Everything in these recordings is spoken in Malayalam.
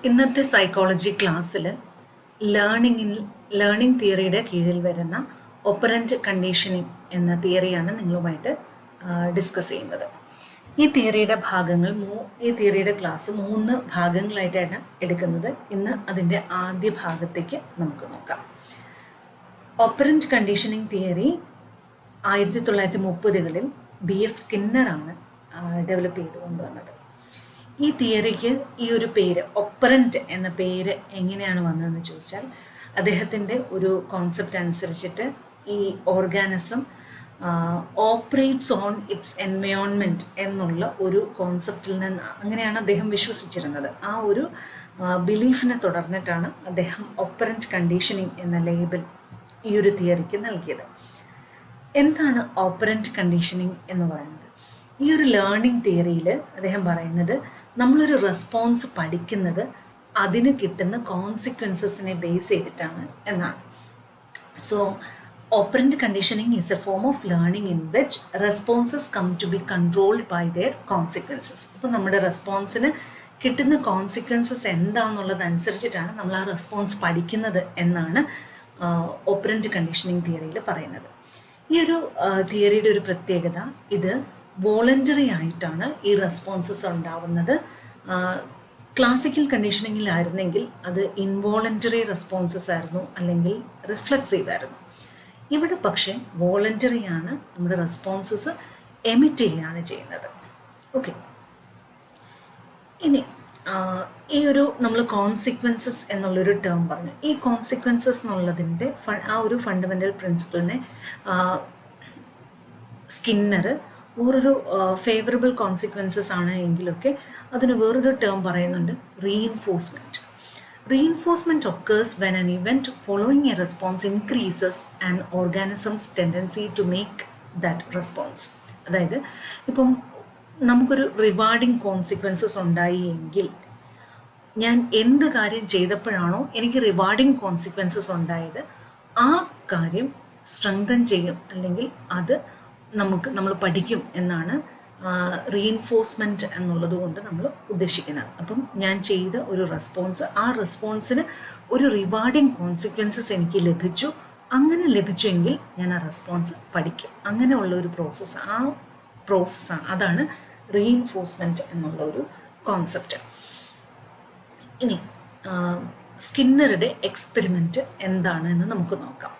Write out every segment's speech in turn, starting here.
ഇന്നത്തെ സൈക്കോളജി ക്ലാസ്സിൽ ലേണിംഗ് തിയറിയുടെ കീഴിൽ വരുന്ന ഒപ്പറൻറ്റ് കണ്ടീഷനിങ് എന്ന തിയറിയാണ് നിങ്ങളുമായിട്ട് ഡിസ്കസ് ചെയ്യുന്നത്. ഈ തിയറിയുടെ ക്ലാസ് 3 ഭാഗങ്ങളായിട്ടാണ് എടുക്കുന്നത്. ഇന്ന് അതിൻ്റെ ആദ്യ ഭാഗത്തേക്ക് നമുക്ക് നോക്കാം. ഓപ്പറൻറ്റ് കണ്ടീഷനിങ് തിയറി 1930കളിൽ BF സ്കിന്നറാണ് ഡെവലപ്പ് ചെയ്ത് കൊണ്ടുവന്നത്. ഈ തിയറിക്ക് ഈ ഒരു പേര് ഒപ്പറൻറ്റ് എന്ന പേര് എങ്ങനെയാണ് വന്നതെന്ന് ചോദിച്ചാൽ, അദ്ദേഹത്തിൻ്റെ ഒരു കോൺസെപ്റ്റ് അനുസരിച്ചിട്ട് ഈ organism operates on its environment എന്നുള്ള ഒരു കോൺസെപ്റ്റിൽ നിന്ന് അങ്ങനെയാണ് അദ്ദേഹം വിശ്വസിച്ചിരുന്നത്. ആ ഒരു ബിലീഫിനെ തുടർന്നിട്ടാണ് അദ്ദേഹം ഓപ്പറൻറ്റ് കണ്ടീഷനിങ് എന്ന ലേബൽ ഈ ഒരു തിയറിക്ക് നൽകിയത്. എന്താണ് ഓപ്പറൻറ്റ് കണ്ടീഷനിങ് എന്ന് പറയുന്നത്? ഈ ഒരു ലേണിംഗ് തിയറിയിൽ അദ്ദേഹം പറയുന്നത്, നമ്മളൊരു റെസ്പോൺസ് പഠിക്കുന്നത് അതിന് കിട്ടുന്ന കോൺസിക്വൻസസിനെ ബേസ് ചെയ്തിട്ടാണ് എന്നാണ്. So operant conditioning is a form of learning in which responses come to be controlled by their consequences. അപ്പോൾ നമ്മുടെ റെസ്പോൺസിന് കിട്ടുന്ന കോൺസിക്വൻസസ് എന്താണെന്നുള്ളതനുസരിച്ചിട്ടാണ് നമ്മൾ ആ റെസ്പോൺസ് പഠിക്കുന്നത് എന്നാണ് ഓപ്പറൻറ്റ് കണ്ടീഷനിങ് തിയറിയിൽ പറയുന്നത്. ഈ ഒരു തിയറിയുടെ ഒരു പ്രത്യേകത, ഇത് വോളണ്ടറി ആയിട്ടാണ് ഈ റെസ്പോൺസസ് ഉണ്ടാവുന്നത്. ക്ലാസിക്കൽ കണ്ടീഷനിങ്ങിലായിരുന്നെങ്കിൽ അത് ഇൻവോളണ്ടറി റെസ്പോൺസസ് ആയിരുന്നു, അല്ലെങ്കിൽ റിഫ്ലക്സീവ് ആയിരുന്നു. ഇവിടെ പക്ഷേ വോളണ്ടറി ആണ്, നമ്മുടെ റെസ്പോൺസസ് എമിറ്റ് ചെയ്യുകയാണ് ചെയ്യുന്നത്. ഓക്കെ, ഇനി ഈ ഒരു നമ്മൾ കോൺസിക്വൻസസ് എന്നുള്ളൊരു ടേം പറഞ്ഞു. ഈ കോൺസിക്വൻസസ് എന്നുള്ളതിൻ്റെ ആ ഒരു ഫണ്ടമെൻ്റൽ പ്രിൻസിപ്പിളിനെ സ്കിന്നർ വേറൊരു ഫേവറബിൾ കോൺസിക്വൻസസ് ആണ് എങ്കിലൊക്കെ അതിന് വേറൊരു ടേം പറയുന്നുണ്ട്, reinforcement. Reinforcement occurs when an event following a response increases and organism's tendency to make that response. അതായത് ഇപ്പം നമുക്കൊരു റിവാർഡിങ് കോൺസിക്വൻസസ് ഉണ്ടായി എങ്കിൽ, ഞാൻ എന്ത് കാര്യം ചെയ്തപ്പോഴാണോ എനിക്ക് റിവാർഡിങ് കോൺസിക്വൻസസ് ഉണ്ടായത്, ആ കാര്യം സ്ട്രെങ്തൻ ചെയ്യും, അല്ലെങ്കിൽ അത് നമ്മൾ പഠിക്കും എന്നാണ് റീഇൻഫോഴ്സ്മെൻറ്റ് എന്നുള്ളത് കൊണ്ട് നമ്മൾ ഉദ്ദേശിക്കുന്നത്. അപ്പം ഞാൻ ചെയ്ത ഒരു റെസ്പോൺസ്, ആ റെസ്പോൺസിന് ഒരു റിവാർഡിങ് കോൺസിക്വൻസസ് എനിക്ക് ലഭിച്ചു. അങ്ങനെ ലഭിച്ചുവെങ്കിൽ ഞാൻ ആ റെസ്പോൺസ് പഠിക്കും. അങ്ങനെയുള്ള ഒരു പ്രോസസ്സാണ്, അതാണ് റീഇൻഫോഴ്സ്മെൻറ്റ് എന്നുള്ള ഒരു കോൺസെപ്റ്റ്. ഇനി സ്കിന്നറുടെ എക്സ്പെരിമെൻറ്റ് എന്താണ് എന്ന് നമുക്ക് നോക്കാം.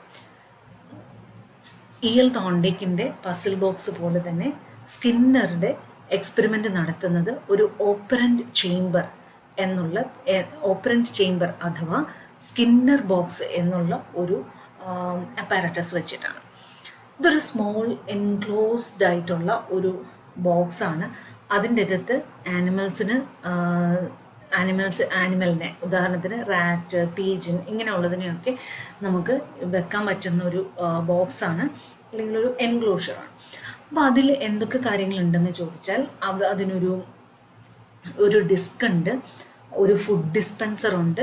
E.L. തോണ്ടേക്കിൻ്റെ പസിൽ ബോക്സ് പോലെ തന്നെ സ്കിന്നറുടെ എക്സ്പെരിമെൻ്റ് നടത്തുന്നത് ഒരു ഓപ്പറൻറ്റ് ചേംബർ അഥവാ സ്കിന്നർ ബോക്സ് എന്നുള്ള ഒരു അപ്പാരറ്റസ് വെച്ചിട്ടാണ്. ഇതൊരു സ്മോൾ എൻക്ലോസ്ഡ് ആയിട്ടുള്ള ഒരു ബോക്സാണ്. അതിൻ്റെ അകത്ത് ആനിമലിനെ, ഉദാഹരണത്തിന് റാറ്റ്, പീജൻ ഇങ്ങനെയുള്ളതിനെയൊക്കെ നമുക്ക് വെക്കാൻ പറ്റുന്ന ഒരു ബോക്സാണ്, അല്ലെങ്കിൽ ഒരു എൻക്ലോഷറാണ്. അപ്പോൾ അതിൽ എന്തൊക്കെ കാര്യങ്ങളുണ്ടെന്ന് ചോദിച്ചാൽ, അതിനൊരു ഡിസ്ക് ഉണ്ട്, ഒരു ഫുഡ് ഡിസ്പെൻസർ ഉണ്ട്,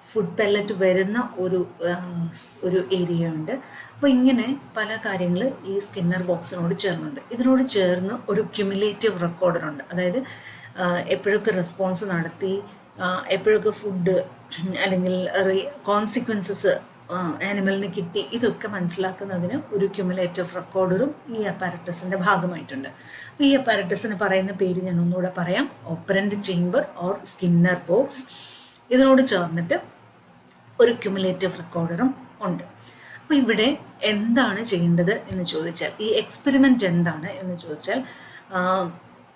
ഫുഡ് പെല്ലറ്റ് വരുന്ന ഒരു ഏരിയ ഉണ്ട്. അപ്പോൾ ഇങ്ങനെ പല കാര്യങ്ങൾ ഈ സ്കിന്നർ ബോക്സിനോട് ചേർന്നുണ്ട്. ഇതിനോട് ചേർന്ന് ഒരു ക്യുമുലേറ്റീവ് റെക്കോർഡറുണ്ട്. അതായത് എപ്പോഴൊക്കെ റെസ്പോൺസ് നടത്തി, എപ്പോഴൊക്കെ ഫുഡ് അല്ലെങ്കിൽ കോൺസിക്വൻസസ് ആനിമലിന് കിട്ടി, ഇതൊക്കെ മനസ്സിലാക്കുന്നതിന് ഒരു ക്യുമുലേറ്റീവ് റെക്കോർഡറും ഈ അപ്പാരറ്റസിൻ്റെ ഭാഗമായിട്ടുണ്ട്. ഈ അപ്പാരറ്റസിന് പറയുന്ന പേര് ഞാൻ ഒന്നുകൂടെ പറയാം, operant chamber or Skinner box. ഇതിനോട് ചേർന്നിട്ട് ഒരു ക്യുമുലേറ്റീവ് റെക്കോർഡറും ഉണ്ട്. അപ്പോൾ ഇവിടെ എന്താണ് ചെയ്യേണ്ടത് എന്ന് ചോദിച്ചാൽ, ഈ എക്സ്പെരിമെൻ്റ് എന്താണ് എന്ന് ചോദിച്ചാൽ,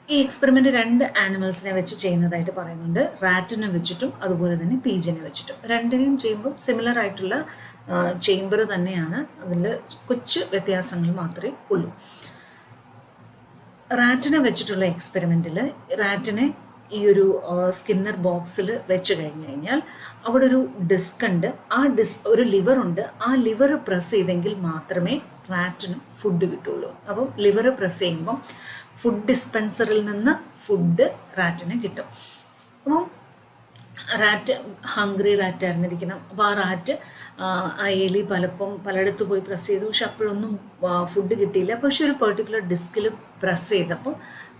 ഈ എക്സ്പെരിമെൻ്റ് 2 ആനിമൽസിനെ വെച്ച് ചെയ്യുന്നതായിട്ട് പറയുന്നുണ്ട്. റാറ്റിനെ വെച്ചിട്ടും അതുപോലെ തന്നെ പീജനെ വെച്ചിട്ടും. രണ്ടിനെയും ചെയ്യുമ്പോൾ സിമിലർ ആയിട്ടുള്ള ചേംബർ തന്നെയാണ്, അതിൽ കൊച്ചു വ്യത്യാസങ്ങൾ മാത്രമേ ഉള്ളൂ. റാറ്റിനെ വെച്ചിട്ടുള്ള എക്സ്പെരിമെൻറ്റിൽ റാറ്റിനെ ഈ ഒരു സ്കിന്നർ ബോക്സിൽ വെച്ച് കഴിഞ്ഞാൽ അവിടെ ഒരു ഡിസ്ക് ഉണ്ട്, ഒരു ലിവറുണ്ട്. ആ ലിവർ പ്രസ് ചെയ്തെങ്കിൽ മാത്രമേ റാറ്റിന് ഫുഡ് കിട്ടുള്ളൂ. അപ്പം ലിവർ പ്രസ് ചെയ്യുമ്പം ഫുഡ് ഡിസ്പെൻസറിൽ നിന്ന് ഫുഡ് റാറ്റിന് കിട്ടും. അപ്പം റാറ്റ് ഹംഗ്രി റാറ്റ് ആയിരുന്നിരിക്കണം. അപ്പോൾ ആ റാറ്റ് ആ എലി പലയിടത്ത് പോയി പ്രസ് ചെയ്തു, പക്ഷെ അപ്പോഴൊന്നും ഫുഡ് കിട്ടിയില്ല. പക്ഷെ ഒരു പെർട്ടിക്കുലർ ഡിസ്കിൽ പ്രസ് ചെയ്തപ്പോൾ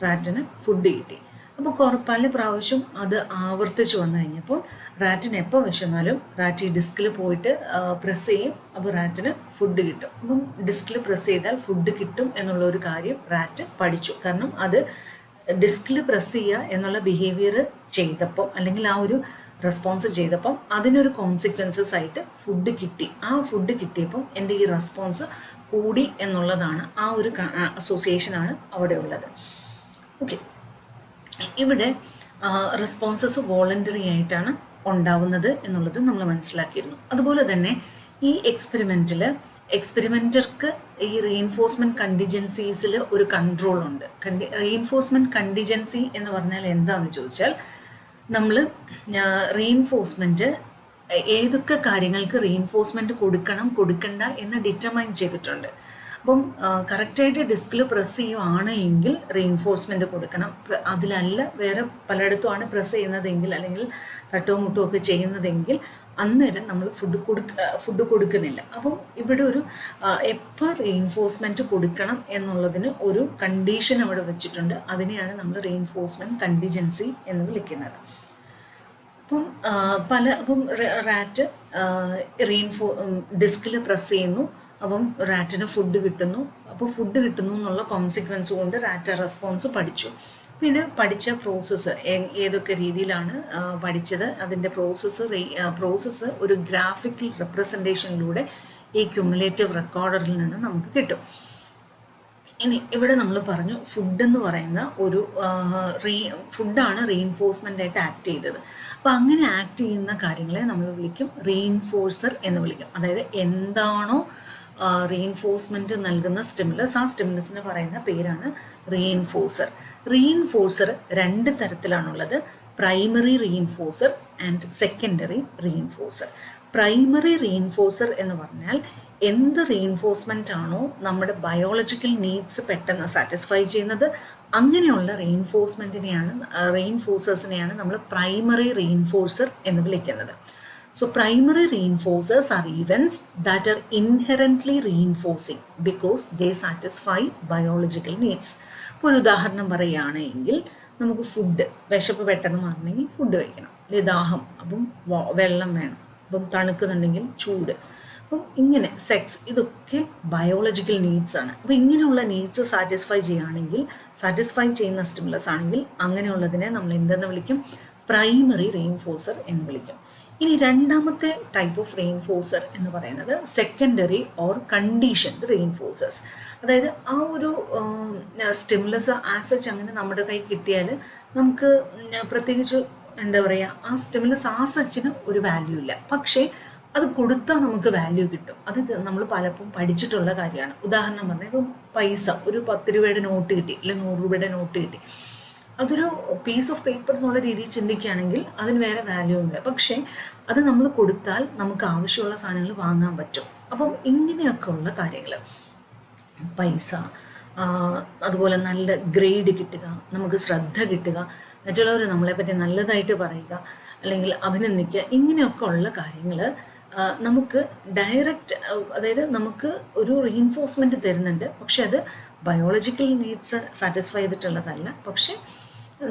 റാറ്റിന് ഫുഡ് കിട്ടി. അപ്പോൾ പല പ്രാവശ്യം അത് ആവർത്തിച്ച് വന്നു കഴിഞ്ഞപ്പോൾ റാറ്റിന് എപ്പോൾ വിശന്നാലും റാറ്റ് ഈ ഡിസ്കിൽ പോയിട്ട് പ്രസ് ചെയ്യും. അപ്പോൾ റാറ്റിന് ഫുഡ് കിട്ടും. അപ്പം ഡിസ്കിൽ പ്രസ് ചെയ്താൽ ഫുഡ് കിട്ടും എന്നുള്ള ഒരു കാര്യം റാറ്റ് പഠിച്ചു. കാരണം അത് ഡിസ്കിൽ പ്രസ് ചെയ്യുക എന്നുള്ള ബിഹേവിയർ ചെയ്തപ്പം, അല്ലെങ്കിൽ ആ ഒരു റെസ്പോൺസ് ചെയ്തപ്പം അതിനൊരു കോൺസിക്വൻസസ് ആയിട്ട് ഫുഡ് കിട്ടി. ആ ഫുഡ് കിട്ടിയപ്പം എൻ്റെ ഈ റെസ്പോൺസ് കൂടി എന്നുള്ളതാണ്, ആ ഒരു അസോസിയേഷനാണ് അവിടെ ഉള്ളത്. ഓക്കെ, ഇവിടെ റെസ്പോൺസസ് വോളണ്ടറി ആയിട്ടാണ് ഉണ്ടാവുന്നത് എന്നുള്ളത് നമ്മൾ മനസ്സിലാക്കിയിരുന്നു. അതുപോലെ തന്നെ ഈ എക്സ്പെരിമെൻറ്റർക്ക് ഈ റീഇൻഫോഴ്സ്മെൻറ്റ് കണ്ടിജൻസീസിൽ ഒരു കൺട്രോൾ ഉണ്ട്. റീഇൻഫോഴ്സ്മെൻറ്റ് കണ്ടിജൻസി എന്ന് പറഞ്ഞാൽ എന്താണെന്ന് ചോദിച്ചാൽ, നമ്മൾ റീഇൻഫോഴ്സ്മെൻറ്റ് ഏതൊക്കെ കാര്യങ്ങൾക്ക് റീഇൻഫോഴ്സ്മെൻറ്റ് കൊടുക്കണം കൊടുക്കണ്ട എന്ന് ഡിറ്റർമൈൻ ചെയ്തിട്ടുണ്ട്. അപ്പം കറക്റ്റായിട്ട് ഡിസ്കിൽ പ്രസ് ചെയ്യുവാണ് എങ്കിൽ റീഇൻഫോഴ്സ്മെൻറ്റ് കൊടുക്കണം. അതിലല്ല വേറെ പലയിടത്തുമാണ് പ്രസ് ചെയ്യുന്നതെങ്കിൽ, അല്ലെങ്കിൽ തട്ടോ മുട്ടോ ഒക്കെ ചെയ്യുന്നതെങ്കിൽ അന്നേരം നമ്മൾ ഫുഡ് കൊടുക്കുന്നില്ല. അപ്പം ഇവിടെ ഒരു എപ്പോൾ റീഇൻഫോഴ്സ്മെൻറ്റ് കൊടുക്കണം എന്നുള്ളതിന് ഒരു കണ്ടീഷൻ അവിടെ വെച്ചിട്ടുണ്ട്. അതിനെയാണ് നമ്മൾ റീഇൻഫോഴ്സ്മെൻറ്റ് കണ്ടിജൻസി എന്ന് വിളിക്കുന്നത്. അപ്പം റാറ്റ് ഡിസ്കിൽ പ്രസ് ചെയ്യുന്നു, അപ്പം റാറ്റിന് ഫുഡ് കിട്ടുന്നു. അപ്പോൾ ഫുഡ് കിട്ടുന്നു എന്നുള്ള കോൺസിക്വൻസ് കൊണ്ട് റാറ്റ് റെസ്പോൺസ് പഠിച്ചു. അപ്പോൾ ഇത് പഠിച്ച പ്രോസസ്സ് ഏതൊക്കെ രീതിയിലാണ് പഠിച്ചത്, അതിൻ്റെ പ്രോസസ്സ് ഒരു ഗ്രാഫിക്കൽ റെപ്രസെൻറ്റേഷനിലൂടെ ഈ ക്യുമുലേറ്റീവ് റെക്കോർഡറിൽ നിന്ന് നമുക്ക് കിട്ടും. ഇനി ഇവിടെ നമ്മൾ പറഞ്ഞു ഫുഡ് എന്ന് പറയുന്ന ഒരു ഫുഡാണ് റീഇൻഫോഴ്സ്മെൻ്റ് ആയിട്ട് ആക്ട് ചെയ്തത്. അപ്പോൾ അങ്ങനെ ആക്ട് ചെയ്യുന്ന കാര്യങ്ങളെ നമ്മൾ വിളിക്കും റീഇൻഫോഴ്സർ എന്ന് വിളിക്കും. അതായത് എന്താണോ റീഇൻഫോഴ്സ്മെൻറ്റ് നൽകുന്ന സ്റ്റിമുലസ്, ആ സ്റ്റിമുലസിന് പറയുന്ന പേരാണ് റീഇൻഫോഴ്സർ. റീഇൻഫോഴ്സർ രണ്ട് തരത്തിലാണുള്ളത്, primary reinforcer and secondary reinforcer. Primary reinforcer എന്ന് പറഞ്ഞാൽ എന്ത് റീഇൻഫോഴ്സ്മെൻ്റ് ആണോ നമ്മുടെ ബയോളജിക്കൽ നീഡ്സ് പെട്ടെന്ന് സാറ്റിസ്ഫൈ ചെയ്യുന്നത്, അങ്ങനെയുള്ള റീഇൻഫോഴ്സേഴ്സിനെയാണ് നമ്മൾ പ്രൈമറി റീഇൻഫോഴ്സർ എന്ന് വിളിക്കുന്നത്. So primary reinforcers are events that are inherently reinforcing because they satisfy biological needs. ഇപ്പോൾ ഒരു ഉദാഹരണം പറയുകയാണെങ്കിൽ, നമുക്ക് വിശപ്പ് പെട്ടെന്ന് മാറണമെങ്കിൽ ഫുഡ് കഴിക്കണം, അല്ലെങ്കിൽ ദാഹം അപ്പം വെള്ളം വേണം, അപ്പം തണുക്കുന്നുണ്ടെങ്കിൽ ചൂട്, അപ്പം ഇങ്ങനെ സെക്സ്, ഇതൊക്കെ ബയോളജിക്കൽ നീഡ്സ് ആണ്. അപ്പോൾ ഇങ്ങനെയുള്ള നീഡ്സ് സാറ്റിസ്ഫൈ ചെയ്യുന്ന സ്റ്റിമുലസ് ആണെങ്കിൽ അങ്ങനെയുള്ളതിനെ നമ്മൾ എന്തെന്ന് വിളിക്കും? പ്രൈമറി റീഇൻഫോഴ്സർ എന്ന് വിളിക്കും. ഇനി രണ്ടാമത്തെ ടൈപ്പ് ഓഫ് റീഇൻഫോഴ്സർ എന്ന് പറയുന്നത് സെക്കൻഡറി ഓർ കണ്ടീഷൻഡ് റീഇൻഫോഴ്സേഴ്സ്. അതായത് ആ ഒരു സ്റ്റിമുലസ് ആസച്ച് അങ്ങനെ നമ്മുടെ കൈ കിട്ടിയാൽ നമുക്ക് പ്രത്യേകിച്ച് എന്താ പറയുക, ആ സ്റ്റിമുലസ് ആസച്ചിന് ഒരു വാല്യൂ ഇല്ല, പക്ഷേ അത് കൊടുത്താൽ നമുക്ക് വാല്യൂ കിട്ടും. അത് നമ്മൾ പലപ്പോഴും പഠിച്ചിട്ടുള്ള കാര്യമാണ്. ഉദാഹരണം പറഞ്ഞാൽ ഇപ്പം പൈസ, ഒരു 10 രൂപയുടെ നോട്ട് കിട്ടി, അല്ലെങ്കിൽ 100 രൂപയുടെ നോട്ട് കിട്ടി, അതൊരു പീസ് ഓഫ് പേപ്പർ എന്നുള്ള രീതിയിൽ ചിന്തിക്കുകയാണെങ്കിൽ അതിന് വേറെ വാല്യൂ ഒന്നുമില്ല, പക്ഷേ അത് നമ്മൾ കൊടുത്താൽ നമുക്ക് ആവശ്യമുള്ള സാധനങ്ങൾ വാങ്ങാൻ പറ്റും. അപ്പം ഇങ്ങനെയൊക്കെ ഉള്ള കാര്യങ്ങൾ, പൈസ, അതുപോലെ നല്ല ഗ്രേഡ് കിട്ടുക, നമുക്ക് ശ്രദ്ധ കിട്ടുക, മറ്റുള്ളവർ നമ്മളെപ്പറ്റി നല്ലതായിട്ട് പറയുക, അല്ലെങ്കിൽ അഭിനന്ദിക്കുക, ഇങ്ങനെയൊക്കെ ഉള്ള കാര്യങ്ങൾ നമുക്ക് ഡയറക്റ്റ്, അതായത് നമുക്ക് ഒരു റീഇൻഫോഴ്സ്മെൻറ്റ് തരുന്നുണ്ട്, പക്ഷെ അത് ബയോളജിക്കൽ നീഡ്സ് സാറ്റിസ്ഫൈ ചെയ്തിട്ടുള്ളതല്ല, പക്ഷെ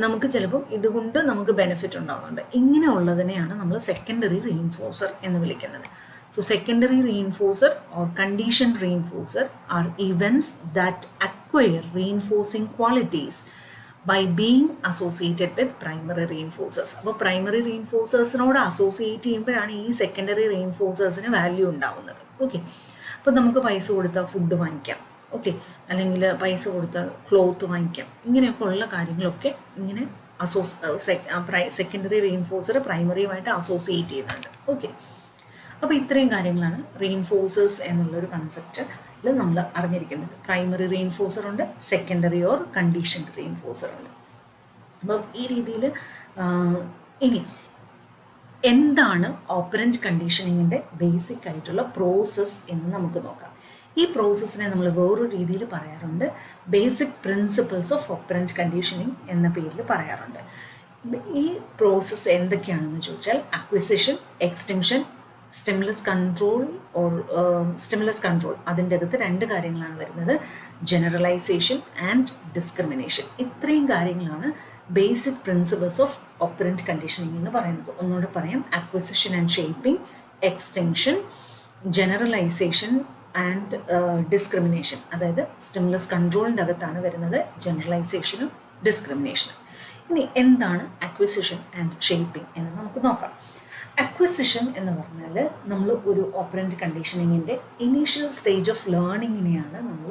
നമുക്ക് ചിലപ്പോൾ ഇതുകൊണ്ട് നമുക്ക് ബെനിഫിറ്റ് ഉണ്ടാകുന്നുണ്ട്. ഇങ്ങനെയുള്ളതിനെയാണ് നമ്മൾ സെക്കൻഡറി റീഇൻഫോഴ്സർ എന്ന് വിളിക്കുന്നത്. So secondary reinforcer or conditioned reinforcer are events that acquire reinforcing qualities by being associated with primary reinforcers. അപ്പോൾ പ്രൈമറി റീഇൻഫോഴ്സേഴ്സിനോട് അസോസിയേറ്റ് ചെയ്യുമ്പോഴാണ് ഈ സെക്കൻഡറി റീഇൻഫോഴ്സേഴ്സിന് വാല്യൂ ഉണ്ടാവുന്നത്. ഓക്കെ, അപ്പോൾ നമുക്ക് പൈസ കൊടുത്താൽ ഫുഡ് വാങ്ങിക്കാം, ഓക്കെ, അല്ലെങ്കിൽ പൈസ കൊടുത്താൽ ക്ലോത്ത് വാങ്ങിക്കാം, ഇങ്ങനെയൊക്കെ ഉള്ള കാര്യങ്ങളൊക്കെ ഇങ്ങനെ സെക്കൻഡറി റീഇൻഫോഴ്സർ പ്രൈമറിയുമായിട്ട് അസോസിയേറ്റ് ചെയ്യുന്നുണ്ട്. ഓക്കെ, അപ്പോൾ ഇത്രയും കാര്യങ്ങളാണ് റീഇൻഫോഴ്സേഴ്സ് എന്നുള്ളൊരു കൺസെപ്റ്റിൽ നമ്മൾ അറിഞ്ഞിരിക്കുന്നത്. പ്രൈമറി റീഇൻഫോഴ്സർ ഉണ്ട്, സെക്കൻഡറി ഓർ കണ്ടീഷൻഡ് റീഇൻഫോഴ്സർ ഉണ്ട്. അപ്പം ഈ രീതിയിൽ ഇനി എന്താണ് ഓപ്പറൻറ്റ് കണ്ടീഷനിങ്ങിൻ്റെ ബേസിക് ആയിട്ടുള്ള പ്രോസസ്സ് എന്ന് നമുക്ക് നോക്കാം. ഈ പ്രോസസ്സിനെ നമ്മൾ വേറൊരു രീതിയിൽ പറയാറുണ്ട്, basic principles of operant conditioning എന്ന പേരിൽ പറയാറുണ്ട്. ഈ പ്രോസസ്സ് എന്തൊക്കെയാണെന്ന് ചോദിച്ചാൽ അക്വിസിഷൻ, എക്സ്റ്റിങ്ഷൻ, സ്റ്റിമുലസ് കൺട്രോൾ അതിൻ്റെ അകത്ത് 2 കാര്യങ്ങളാണ് വരുന്നത്, ജനറലൈസേഷൻ ആൻഡ് ഡിസ്ക്രിമിനേഷൻ. ഇത്രയും കാര്യങ്ങളാണ് basic principles of operant conditioning എന്ന് പറയുന്നത്. ഒന്നുകൂടെ പറയാം: acquisition and shaping, extension, generalisation and discrimination. അതായത് സ്റ്റിമുലസ് കൺട്രോളിൻ്റെ അകത്താണ് വരുന്നത് ജനറലൈസേഷനും ഡിസ്ക്രിമിനേഷനും. ഇനി എന്താണ് അക്വിസിഷൻ ആൻഡ് ഷേപ്പിംഗ് എന്ന് നമുക്ക് നോക്കാം. അക്വിസിഷൻ എന്ന് പറഞ്ഞാൽ നമ്മൾ ഒരു ഓപ്പറൻറ്റ് കണ്ടീഷനിങ്ങിൻ്റെ ഇനീഷ്യൽ സ്റ്റേജ് ഓഫ് ലേണിങ്ങിനെയാണ് നമ്മൾ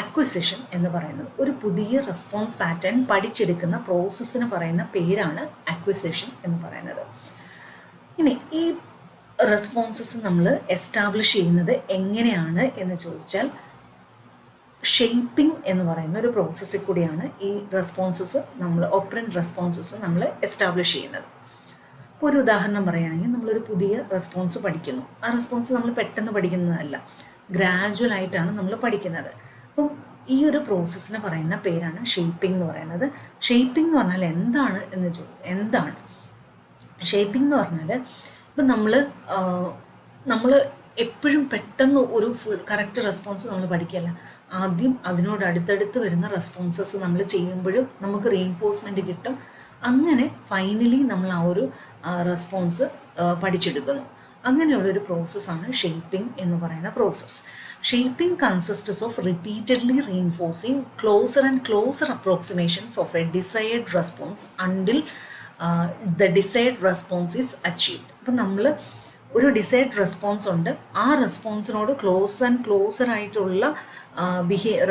അക്വിസിഷൻ എന്ന് പറയുന്നത്. ഒരു പുതിയ റെസ്പോൺസ് പാറ്റേൺ പഠിച്ചെടുക്കുന്ന പ്രോസസ്സിന് പറയുന്ന പേരാണ് അക്വിസിഷൻ എന്ന് പറയുന്നത്. ഇനി ഈ റെസ്പോൺസസ് നമ്മൾ എസ്റ്റാബ്ലിഷ് ചെയ്യുന്നത് എങ്ങനെയാണ് എന്ന് ചോദിച്ചാൽ, ഷേപ്പിംഗ് എന്ന് പറയുന്ന ഒരു പ്രോസസ്സിൽ കൂടിയാണ് ഈ റെസ്പോൺസസ് നമ്മൾ ഓപ്പറൻറ്റ് റെസ്പോൺസസ് നമ്മൾ എസ്റ്റാബ്ലിഷ് ചെയ്യുന്നത്. ഇപ്പോൾ ഒരു ഉദാഹരണം പറയുകയാണെങ്കിൽ, നമ്മളൊരു പുതിയ റെസ്പോൺസ് പഠിക്കുന്നു. ആ റെസ്പോൺസ് നമ്മൾ പെട്ടെന്ന് പഠിക്കുന്നതല്ല, ഗ്രാജുവൽ ആയിട്ടാണ് നമ്മൾ പഠിക്കുന്നത്. അപ്പം ഈ ഒരു പ്രോസസ്സിന് പറയുന്ന പേരാണ് ഷേപ്പിംഗ് എന്ന് പറയുന്നത്. ഷേപ്പിംഗ് എന്ന് പറഞ്ഞാൽ എന്താണ് എന്താണ് ഷേപ്പിംഗ് എന്ന് പറഞ്ഞാൽ, ഇപ്പം നമ്മൾ എപ്പോഴും പെട്ടെന്ന് ഒരു കറക്റ്റ് റെസ്പോൺസ് നമ്മൾ പഠിക്കുകയല്ല. ആദ്യം അതിനോട് അടുത്തടുത്ത് വരുന്ന റെസ്പോൺസസ് നമ്മൾ ചെയ്യുമ്പോഴും നമുക്ക് റീഇൻഫോഴ്സ്മെൻറ്റ് കിട്ടും. അങ്ങനെ ഫൈനലി നമ്മൾ ആ ഒരു റെസ്പോൺസ് പഠിച്ചെടുക്കുന്നു. അങ്ങനെയുള്ളൊരു പ്രോസസ്സാണ് ഷേപ്പിംഗ് എന്ന് പറയുന്ന process. Shaping consists of repeatedly reinforcing closer and closer approximations of a desired response until the desired response is achieved. അപ്പം നമ്മൾ ഒരു ഡിസൈർഡ് റെസ്പോൺസ് ഉണ്ട്, ആ റെസ്പോൺസിനോട് ക്ലോസ് ആൻഡ് ക്ലോസർ ആയിട്ടുള്ള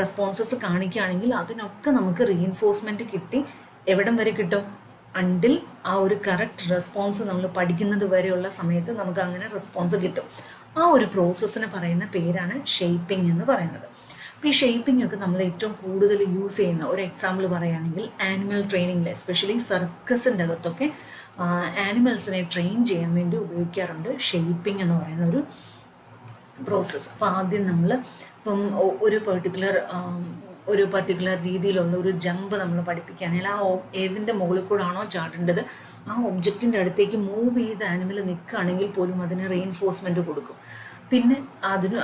റെസ്പോൺസസ് കാണിക്കുകയാണെങ്കിൽ അതിനൊക്കെ നമുക്ക് റീഇൻഫോഴ്സ്മെൻറ്റ് കിട്ടി. എവിടം വരെ കിട്ടും? അണ്ടിൽ ആ ഒരു കറക്റ്റ് റെസ്പോൺസ് നമ്മൾ പഠിക്കുന്നത് വരെയുള്ള സമയത്ത് നമുക്ക് അങ്ങനെ റെസ്പോൺസ് കിട്ടും. ആ ഒരു പ്രോസസ്സിന് പറയുന്ന പേരാണ് ഷേപ്പിംഗ് എന്ന് പറയുന്നത്. അപ്പോൾ ഈ ഷേപ്പിംഗ് ഒക്കെ നമ്മൾ ഏറ്റവും കൂടുതൽ യൂസ് ചെയ്യുന്ന ഒരു എക്സാമ്പിൾ പറയുകയാണെങ്കിൽ, ആനിമൽ ട്രെയിനിങ്ങിൽ എസ്പെഷ്യലി സർക്കസിൻ്റെ അകത്തൊക്കെ ആനിമൽസിനെ ട്രെയിൻ ചെയ്യാൻ വേണ്ടി ഉപയോഗിക്കാറുണ്ട് ഷേപ്പിംഗ് എന്ന് പറയുന്ന ഒരു പ്രോസസ്സ്. അപ്പോൾ ആദ്യം നമ്മൾ ഇപ്പം ഒരു പർട്ടിക്കുലർ രീതിയിലുള്ള ഒരു ജമ്പ് നമ്മൾ പഠിപ്പിക്കുകയാണെങ്കിൽ ഏതിൻ്റെ മുകളിൽ കൂടാണോ ചാടേണ്ടത് ആ ഒബ്ജക്റ്റിൻ്റെ അടുത്തേക്ക് മൂവ് ചെയ്ത് ആനിമൽ നിൽക്കുകയാണെങ്കിൽ പോലും അതിന് റീഇൻഫോഴ്സ്മെൻറ്റ് കൊടുക്കും. പിന്നെ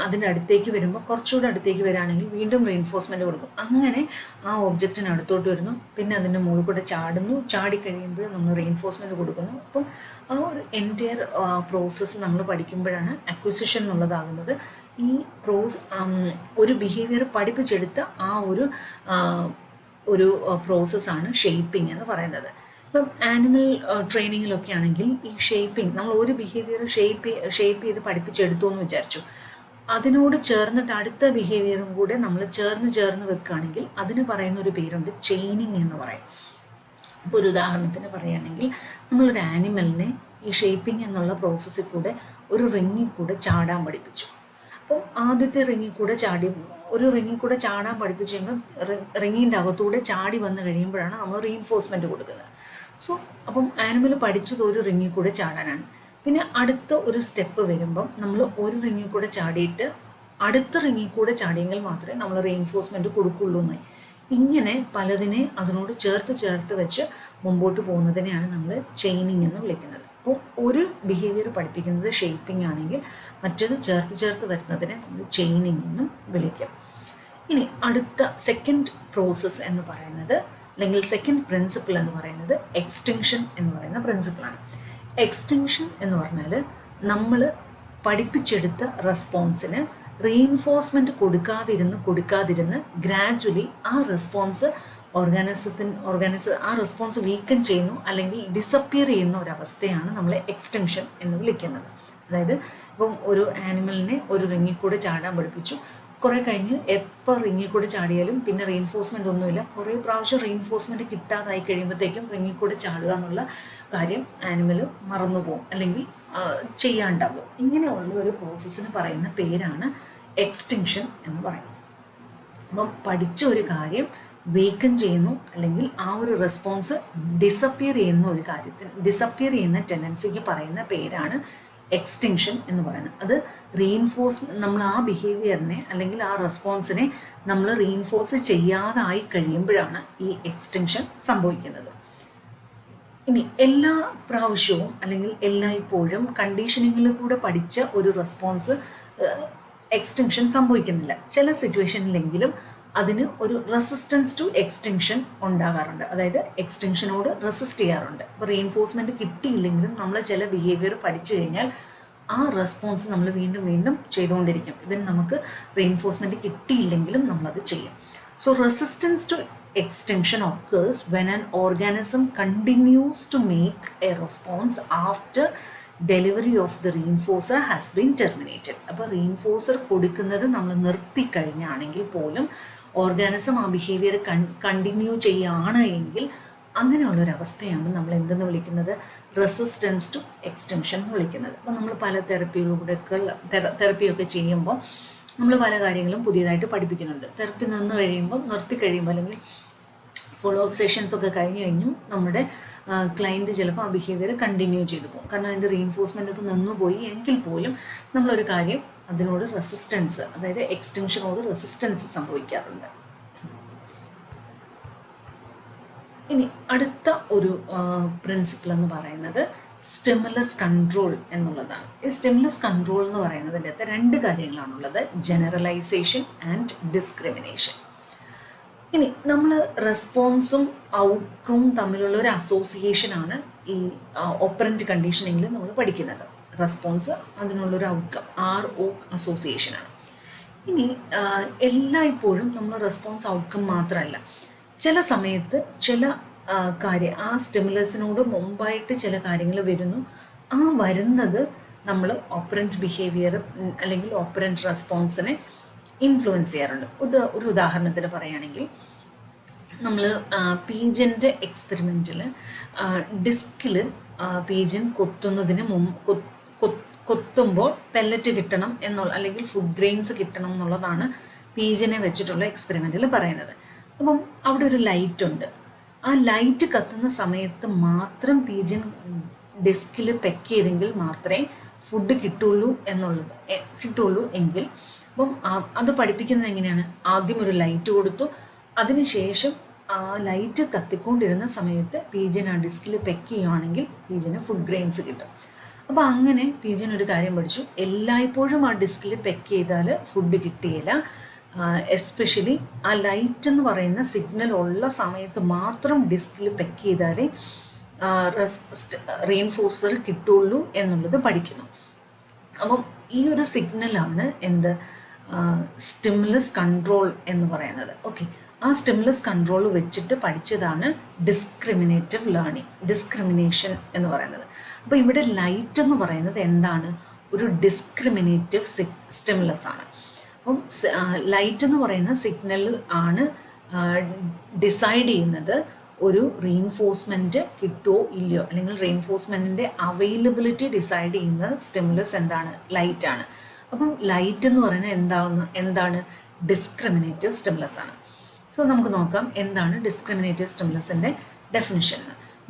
അതിൻ്റെ അടുത്തേക്ക് വരുമ്പോൾ കുറച്ചുകൂടെ അടുത്തേക്ക് വരികയാണെങ്കിൽ വീണ്ടും റീഇൻഫോഴ്സ്മെൻറ്റ് കൊടുക്കും. അങ്ങനെ ആ ഒബ്ജക്റ്റിന് അടുത്തോട്ട് വരുന്നു, പിന്നെ അതിൻ്റെ മുകളിൽ കൂടെ ചാടുന്നു, ചാടിക്കഴിയുമ്പോൾ നമ്മൾ റീഇൻഫോഴ്സ്മെൻറ്റ് കൊടുക്കുന്നു. അപ്പം ആ ഒരു എൻറ്റയർ പ്രോസസ്സ് നമ്മൾ പഠിക്കുമ്പോഴാണ് അക്വിസിഷൻ എന്നുള്ളതാകുന്നത്. ഈ ഒരു ബിഹേവിയർ പഠിപ്പിച്ചെടുത്ത ആ ഒരു പ്രോസസ്സാണ് ഷേപ്പിംഗ് എന്ന് പറയുന്നത്. ഇപ്പം ആനിമൽ ട്രെയിനിങ്ങിലൊക്കെ ആണെങ്കിൽ ഈ ഷേപ്പിംഗ്, നമ്മൾ ഒരു ബിഹേവിയർ ഷേപ്പ് ചെയ്ത് പഠിപ്പിച്ചെടുത്തു എന്ന് വിചാരിച്ചു, അതിനോട് ചേർന്നിട്ട് അടുത്ത ബിഹേവിയറും കൂടെ നമ്മൾ ചേർന്ന് വെക്കുകയാണെങ്കിൽ അതിന് പറയുന്ന ഒരു പേരുണ്ട് ചെയിനിങ് എന്ന് പറയും. ഇപ്പോൾ ഒരു ഉദാഹരണത്തിന് പറയുകയാണെങ്കിൽ, നമ്മളൊരു ആനിമലിനെ ഈ ഷേപ്പിംഗ് എന്നുള്ള പ്രോസസ്സിൽ കൂടെ ഒരു റിങ്ങിൽ കൂടെ ചാടാൻ പഠിപ്പിച്ചു. അപ്പം ആദ്യത്തെ റിങ്ങിൽ കൂടെ ചാടാൻ പഠിപ്പിച്ചു കഴിഞ്ഞാൽ റിങ്ങിൻ്റെ അകത്തൂടെ ചാടി വന്നു കഴിയുമ്പോഴാണ് നമ്മൾ റീഇൻഫോഴ്സ്മെൻറ്റ് കൊടുക്കുന്നത്. സോ അപ്പം ആനിമൽ പഠിച്ചത് ഒരു റിങ്ങിൽ കൂടെ ചാടാനാണ്. പിന്നെ അടുത്ത ഒരു സ്റ്റെപ്പ് വരുമ്പം നമ്മൾ ഒരു റിങ്ങിൽ കൂടെ ചാടിയിട്ട് അടുത്ത റിങ്ങിൽ കൂടെ ചാടിയെങ്കിൽ മാത്രമേ നമ്മൾ റീഇൻഫോഴ്സ്മെൻറ്റ് കൊടുക്കുള്ളൂ എന്നായി. ഇങ്ങനെ പലതിനെ അതിനോട് ചേർത്ത് വെച്ച് മുമ്പോട്ട് പോകുന്നതിനെയാണ് നമ്മൾ ചെയിനിങ് എന്ന് വിളിക്കുന്നത്. അപ്പോൾ ഒരു ബിഹേവിയർ പഠിപ്പിക്കുന്നത് ഷേപ്പിംഗ് ആണെങ്കിൽ മറ്റത് ചേർത്ത് വരുന്നതിനെ നമ്മൾ ചെയിനിങ് എന്നും വിളിക്കും. ഇനി അടുത്ത സെക്കൻഡ് പ്രോസസ്സ് എന്ന് പറയുന്നത്, അല്ലെങ്കിൽ സെക്കൻഡ് പ്രിൻസിപ്പിൾ എന്ന് പറയുന്നത് എക്സ്റ്റെൻഷൻ എന്ന് പറയുന്ന പ്രിൻസിപ്പിളാണ്. എക്സ്റ്റെൻഷൻ എന്ന് പറഞ്ഞാൽ നമ്മൾ പഠിപ്പിച്ചെടുത്ത റെസ്പോൺസിന് റീഇൻഫോഴ്സ്മെൻറ്റ് കൊടുക്കാതിരുന്ന് ഗ്രാജുവലി ആ റെസ്പോൺസ് ആ റെസ്പോൺസ് വീക്കൻ ചെയ്യുന്നു അല്ലെങ്കിൽ ഡിസപ്പിയർ ചെയ്യുന്ന ഒരവസ്ഥയാണ് നമ്മൾ എക്സ്റ്റെൻഷൻ എന്ന് വിളിക്കുന്നത്. അതായത് ഇപ്പം ഒരു ആനിമലിനെ ഒരു റിങ്ങിൽ കൂടെ ചാടാൻ പഠിപ്പിച്ചു, കുറേ കഴിഞ്ഞ് എപ്പോൾ റിങ്ങിൽ കൂടെ ചാടിയാലും പിന്നെ റീഇൻഫോഴ്സ്മെൻ്റ് ഒന്നുമില്ല, കുറേ പ്രാവശ്യം റീഇൻഫോഴ്സ്മെൻറ്റ് കിട്ടാതായി കഴിയുമ്പോഴത്തേക്കും റിങ്ങിൽ കൂടെ ചാടുക എന്നുള്ള കാര്യം ആനിമൽ മറന്നുപോകും അല്ലെങ്കിൽ ചെയ്യാണ്ടാകും. ഇങ്ങനെയുള്ള ഒരു പ്രോസസ്സിന് പറയുന്ന പേരാണ് എക്സ്റ്റെൻഷൻ എന്ന് പറയുന്നത്. അപ്പം പഠിച്ച ഒരു കാര്യം വേക്കൻ ചെയ്യുന്നു അല്ലെങ്കിൽ ആ ഒരു റെസ്പോൺസ് ഡിസപ്പിയർ ചെയ്യുന്ന ടെൻഡൻസിക്ക് പറയുന്ന പേരാണ് എക്സ്റ്റെൻഷൻ എന്ന് പറയുന്നത്. അത് നമ്മൾ ആ ബിഹേവിയറിനെ അല്ലെങ്കിൽ ആ റെസ്പോൺസിനെ നമ്മൾ റീഇൻഫോഴ്സ് ചെയ്യാതായി കഴിയുമ്പോഴാണ് ഈ എക്സ്റ്റെൻഷൻ സംഭവിക്കുന്നത്. ഇനി എല്ലാ പ്രാവശ്യവും അല്ലെങ്കിൽ എല്ലായ്പ്പോഴും കണ്ടീഷനിങ്ങിൽ കൂടെ പഠിച്ച ഒരു റെസ്പോൺസ് എക്സ്റ്റെൻഷൻ സംഭവിക്കുന്നില്ല. ചില സിറ്റുവേഷനിലെങ്കിലും അതിന് ഒരു റെസിസ്റ്റൻസ് ടു എക്സ്റ്റിങ്ഷൻ ഉണ്ടാകാറുണ്ട്, അതായത് എക്സ്റ്റിങ്ഷനോട് റെസിസ്റ്റ് ചെയ്യാറുണ്ട്. അപ്പോൾ റീഇൻഫോഴ്സ്മെൻറ്റ് കിട്ടിയില്ലെങ്കിലും നമ്മൾ ചില ബിഹേവിയർ പഠിച്ചു കഴിഞ്ഞാൽ ആ റെസ്പോൺസ് നമ്മൾ വീണ്ടും വീണ്ടും ചെയ്തുകൊണ്ടിരിക്കും. ഇവൻ നമുക്ക് റീഇൻഫോഴ്സ്മെൻറ്റ് കിട്ടിയില്ലെങ്കിലും നമ്മളത് ചെയ്യും. So resistance to extinction occurs when an organism continues to make a response after delivery of the reinforcer has been terminated. അപ്പോൾ റീഇൻഫോഴ്സർ കൊടുക്കുന്നത് നമ്മൾ നിർത്തിക്കഴിഞ്ഞാണെങ്കിൽ പോലും ഓർഗാനിസം ആ ബിഹേവിയർ കണ്ടിന്യൂ ചെയ്യുകയാണ് എങ്കിൽ അങ്ങനെയുള്ളൊരവസ്ഥയാണ് നമ്മൾ എന്തെന്ന് വിളിക്കുന്നത്, റെസിസ്റ്റൻസ് ടു എക്സ്റ്റൻഷൻ എന്ന് വിളിക്കുന്നത്. അപ്പോൾ നമ്മൾ പല തെറപ്പിയൊക്കെ ചെയ്യുമ്പോൾ നമ്മൾ പല കാര്യങ്ങളും പുതിയതായിട്ട് പഠിപ്പിക്കുന്നുണ്ട്. തെറപ്പി നിർത്തി കഴിയുമ്പോൾ അല്ലെങ്കിൽ ഫോളോ അപ്പ് സെഷൻസ് ഒക്കെ കഴിഞ്ഞും നമ്മുടെ ക്ലയൻറ്റ് ചിലപ്പോൾ ആ ബിഹേവിയർ കണ്ടിന്യൂ ചെയ്തു പോകും. കാരണം അതിൻ്റെ റീഇൻഫോഴ്സ്മെൻ്റ് ഒക്കെ നിന്നുപോയി എങ്കിൽ പോലും നമ്മളൊരു കാര്യം അതിനോട് റെസിസ്റ്റൻസ്, അതായത് എക്സ്റ്റൻഷനോട് റെസിസ്റ്റൻസ് സംഭവിക്കാറുണ്ട്. ഇനി അടുത്ത ഒരു പ്രിൻസിപ്പിൾ എന്ന് പറയുന്നത് സ്റ്റിമുലസ് കൺട്രോൾ എന്നുള്ളതാണ്. ഈ സ്റ്റിമുലസ് കൺട്രോൾ എന്ന് പറയുന്നതിൻ്റെ അകത്ത് രണ്ട് കാര്യങ്ങളാണുള്ളത്, ജനറലൈസേഷൻ ആൻഡ് ഡിസ്ക്രിമിനേഷൻ. ഇനി നമ്മൾ റെസ്പോൺസും ഔട്ട്കം തമ്മിലുള്ള ഒരു അസോസിയേഷനാണ് ഈ ഓപ്പറൻറ്റ് കണ്ടീഷനിങ്ങിൽ നമ്മൾ പഠിക്കുന്നത്. റെസ്പോൺസ് അതിനുള്ളൊരു ഔട്ട്കം RO അസോസിയേഷനാണ്. ഇനി എല്ലായ്പ്പോഴും നമ്മൾ റെസ്പോൺസ് ഔട്ട്കം മാത്രമല്ല, ചില സമയത്ത് ചില ആ സ്റ്റിമുലസിനോട് മുമ്പായിട്ട് ചില കാര്യങ്ങൾ വരുന്നു. ആ വരുന്നത് നമ്മൾ ഓപ്പറൻറ്റ് ബിഹേവിയർ അല്ലെങ്കിൽ ഓപ്പറൻറ്റ് റെസ്പോൺസിനെ ഇൻഫ്ലുവൻസ് ചെയ്യാറുണ്ട്. ഒരു ഉദാഹരണത്തിന് പറയുകയാണെങ്കിൽ, നമ്മൾ പീജൻ്റെ എക്സ്പെരിമെൻറ്റിൽ ഡിസ്കിൽ പീജൻ കൊത്തുമ്പോൾ പെല്ലറ്റ് കിട്ടണം എന്നുള്ള അല്ലെങ്കിൽ ഫുഡ് ഗ്രെയിൻസ് കിട്ടണം എന്നുള്ളതാണ് പീജനെ വെച്ചിട്ടുള്ള എക്സ്പെരിമെൻറ്റിൽ പറയുന്നത്. അപ്പം അവിടെ ഒരു ലൈറ്റ് ഉണ്ട്. ആ ലൈറ്റ് കത്തുന്ന സമയത്ത് മാത്രം പീജൻ ഡിസ്കിൽ പെക്ക് ചെയ്തെങ്കിൽ മാത്രമേ ഫുഡ് കിട്ടുള്ളൂ എങ്കിൽ അപ്പം അത് പഠിപ്പിക്കുന്നത് എങ്ങനെയാണ്, ആദ്യം ഒരു ലൈറ്റ് കൊടുത്തു, അതിനുശേഷം ആ ലൈറ്റ് കത്തിക്കൊണ്ടിരുന്ന സമയത്ത് പീജൻ ആ ഡിസ്കിൽ പെക്ക് ചെയ്യുകയാണെങ്കിൽ പീജന് ഫുഡ് ഗ്രെയിൻസ് കിട്ടും. അപ്പോൾ അങ്ങനെ പീജൻ ഒരു കാര്യം പഠിച്ചു, എല്ലായ്പ്പോഴും ആ ഡിസ്കിൽ പെക്ക് ചെയ്താൽ ഫുഡ് കിട്ടിയില്ല. എസ്പെഷ്യലി ആ ലൈറ്റ് എന്ന് പറയുന്ന സിഗ്നൽ ഉള്ള സമയത്ത് മാത്രം ഡിസ്കിൽ പെക്ക് ചെയ്താലേ റീഇൻഫോഴ്സർ കിട്ടുള്ളൂ എന്നുള്ളത് പഠിക്കുന്നു. അപ്പം ഈ ഒരു സിഗ്നലാണ് സ്റ്റിമുലസ് കൺട്രോൾ എന്ന് പറയുന്നത്. ഓക്കെ, ആ സ്റ്റിമുലസ് കൺട്രോൾ വെച്ചിട്ട് പഠിച്ചതാണ് ഡിസ്ക്രിമിനേഷൻ എന്ന് പറയുന്നത്. അപ്പോൾ ഇവിടെ ലൈറ്റ് എന്ന് പറയുന്നത് എന്താണ്, ഒരു ഡിസ്ക്രിമിനേറ്റീവ് സ്റ്റിമുലസ് ആണ്. അപ്പം ലൈറ്റ് എന്ന് പറയുന്ന സിഗ്നൽ ആണ് ഡിസൈഡ് ചെയ്യുന്നത് ഒരു റീഇൻഫോഴ്സ്മെൻറ്റ് കിട്ടുമോ ഇല്ലയോ, അല്ലെങ്കിൽ റീഇൻഫോഴ്സ്മെൻറ്റിൻ്റെ അവൈലബിലിറ്റി ഡിസൈഡ് ചെയ്യുന്ന സ്റ്റിമുലസ് എന്താണ്, ലൈറ്റാണ്. അപ്പം ലൈറ്റ് എന്ന് പറയുന്നത് എന്താണ് ഡിസ്ക്രിമിനേറ്റീവ് സ്റ്റിമുലസ് ആണ്. സോ നമുക്ക് നോക്കാം എന്താണ് ഡിസ്ക്രിമിനേറ്റീവ് സ്റ്റിമുലസിൻ്റെ definition.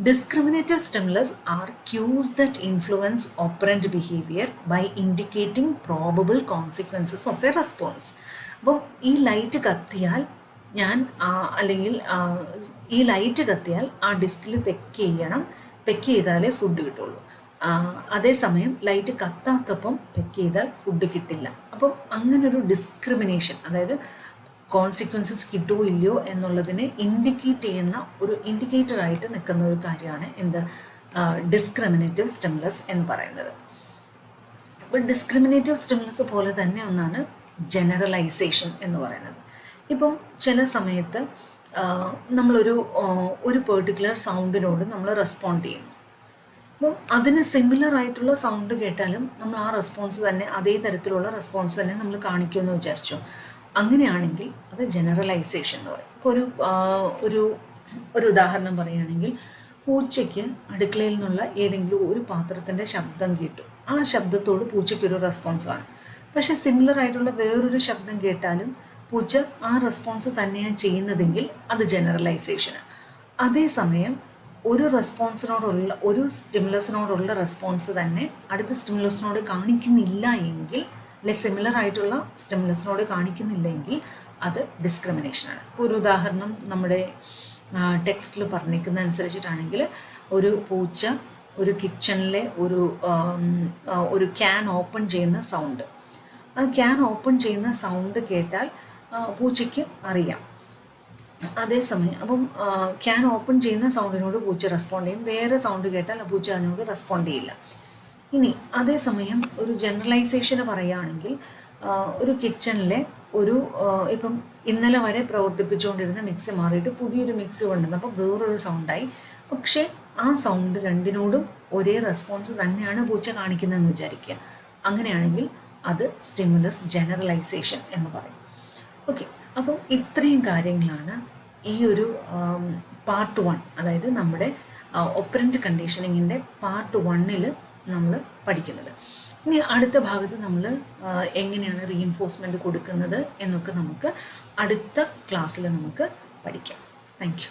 Discriminative stimulus are cues that influence operant behavior by indicating probable consequences of a response. അപ്പം ഈ ലൈറ്റ് കത്തിയാൽ ഈ ലൈറ്റ് കത്തിയാൽ ആ ഡിസ്കിൽ പെക്ക് ചെയ്താലേ ഫുഡ് കിട്ടുള്ളൂ. അതേസമയം ലൈറ്റ് കത്താത്തപ്പം പെക്ക് ചെയ്താൽ ഫുഡ് കിട്ടില്ല. അപ്പം അങ്ങനൊരു ഡിസ്ക്രിമിനേഷൻ, അതായത് കോൺസിക്വൻസസ് കിട്ടുമോ ഇല്ലയോ എന്നുള്ളതിനെ ഇൻഡിക്കേറ്റ് ചെയ്യുന്ന ഒരു ഇൻഡിക്കേറ്ററായിട്ട് നിൽക്കുന്ന ഒരു കാര്യമാണ് ഡിസ്ക്രിമിനേറ്റീവ് സ്റ്റിമുലസ് എന്ന് പറയുന്നത്. അപ്പോൾ ഡിസ്ക്രിമിനേറ്റീവ് സ്റ്റിമുലസ് പോലെ തന്നെ ഒന്നാണ് ജനറലൈസേഷൻ എന്ന് പറയുന്നത്. ഇപ്പം ചില സമയത്ത് നമ്മളൊരു പെർട്ടിക്കുലർ സൗണ്ടിനോട് നമ്മൾ റെസ്പോണ്ട് ചെയ്യുന്നു. അപ്പം അതിന് സിമിലർ ആയിട്ടുള്ള സൗണ്ട് കേട്ടാലും നമ്മൾ ആ റെസ്പോൺസ് തന്നെ, അതേ തരത്തിലുള്ള റെസ്പോൺസ് തന്നെ നമ്മൾ കാണിക്കുമെന്ന് വിചാരിച്ചു. അങ്ങനെയാണെങ്കിൽ അത് ജനറലൈസേഷൻ എന്ന് പറയും. ഇപ്പോൾ ഒരു ഉദാഹരണം പറയുകയാണെങ്കിൽ, പൂച്ചയ്ക്ക് അടുക്കളയിൽ നിന്നുള്ള ഏതെങ്കിലും ഒരു പാത്രത്തിൻ്റെ ശബ്ദം കേട്ടു. ആ ശബ്ദത്തോട് പൂച്ചയ്ക്കൊരു റെസ്പോൺസ് കാണും. പക്ഷേ സിമിലർ ആയിട്ടുള്ള വേറൊരു ശബ്ദം കേട്ടാലും പൂച്ച ആ റെസ്പോൺസ് തന്നെയാണ് ചെയ്യുന്നതെങ്കിൽ അത് ജനറലൈസേഷനാണ്. അതേസമയം ഒരു സ്റ്റിമുലസിനോടുള്ള റെസ്പോൺസ് തന്നെ അടുത്ത സ്റ്റിമുലസിനോട് കാണിക്കുന്നില്ല എങ്കിൽ, അല്ലെ സിമിലർ ആയിട്ടുള്ള സ്റ്റിമുലസിനോട് കാണിക്കുന്നില്ലെങ്കിൽ അത് ഡിസ്ക്രിമിനേഷനാണ്. ഇപ്പോൾ ഒരു ഉദാഹരണം നമ്മുടെ ടെക്സ്റ്റിൽ പറഞ്ഞിരിക്കുന്ന അനുസരിച്ചിട്ടാണെങ്കിൽ, ഒരു പൂച്ച ഒരു കിച്ചണിലെ ഒരു ക്യാൻ ഓപ്പൺ ചെയ്യുന്ന സൗണ്ട്, ആ ക്യാൻ ഓപ്പൺ ചെയ്യുന്ന സൗണ്ട് കേട്ടാൽ പൂച്ചയ്ക്ക് അറിയാം. അതേസമയം അപ്പം ക്യാൻ ഓപ്പൺ ചെയ്യുന്ന സൗണ്ടിനോട് പൂച്ച റെസ്പോണ്ട് ചെയ്യും, വേറെ സൗണ്ട് കേട്ടാൽ പൂച്ച അതിനോട് റെസ്പോണ്ട് ചെയ്യില്ല. ഇനി അതേസമയം ഒരു ജനറലൈസേഷന് പറയുകയാണെങ്കിൽ ഒരു കിച്ചണിലെ ഒരു ഇപ്പം ഇന്നലെ വരെ പ്രവർത്തിപ്പിച്ചുകൊണ്ടിരുന്ന മിക്സി മാറിയിട്ട് പുതിയൊരു മിക്സി കൊണ്ടുവന്നപ്പോൾ വേറൊരു സൗണ്ടായി. പക്ഷേ ആ സൗണ്ട് രണ്ടിനോടും ഒരേ റെസ്പോൺസ് തന്നെയാണ് പൂച്ച കാണിക്കുന്നതെന്ന് വിചാരിക്കുക. അങ്ങനെയാണെങ്കിൽ അത് സ്റ്റിമുലസ് ജനറലൈസേഷൻ എന്ന് പറയും. ഓക്കെ, അപ്പോൾ ഇത്രയും കാര്യങ്ങളാണ് ഈ ഒരു പാർട്ട് 1, അതായത് നമ്മുടെ ഒപ്പറൻറ്റ് കണ്ടീഷനിങ്ങിൻ്റെ പാർട്ട് 1 നമ്മൾ പഠിക്കുന്നത്. ഇനി അടുത്ത ഭാഗത്ത് നമ്മൾ എങ്ങനെയാണ് റീഇൻഫോഴ്സ്മെൻറ്റ് കൊടുക്കുന്നത് എന്നൊക്കെ നമുക്ക് അടുത്ത ക്ലാസ്സിൽ നമുക്ക് പഠിക്കാം. Thank you.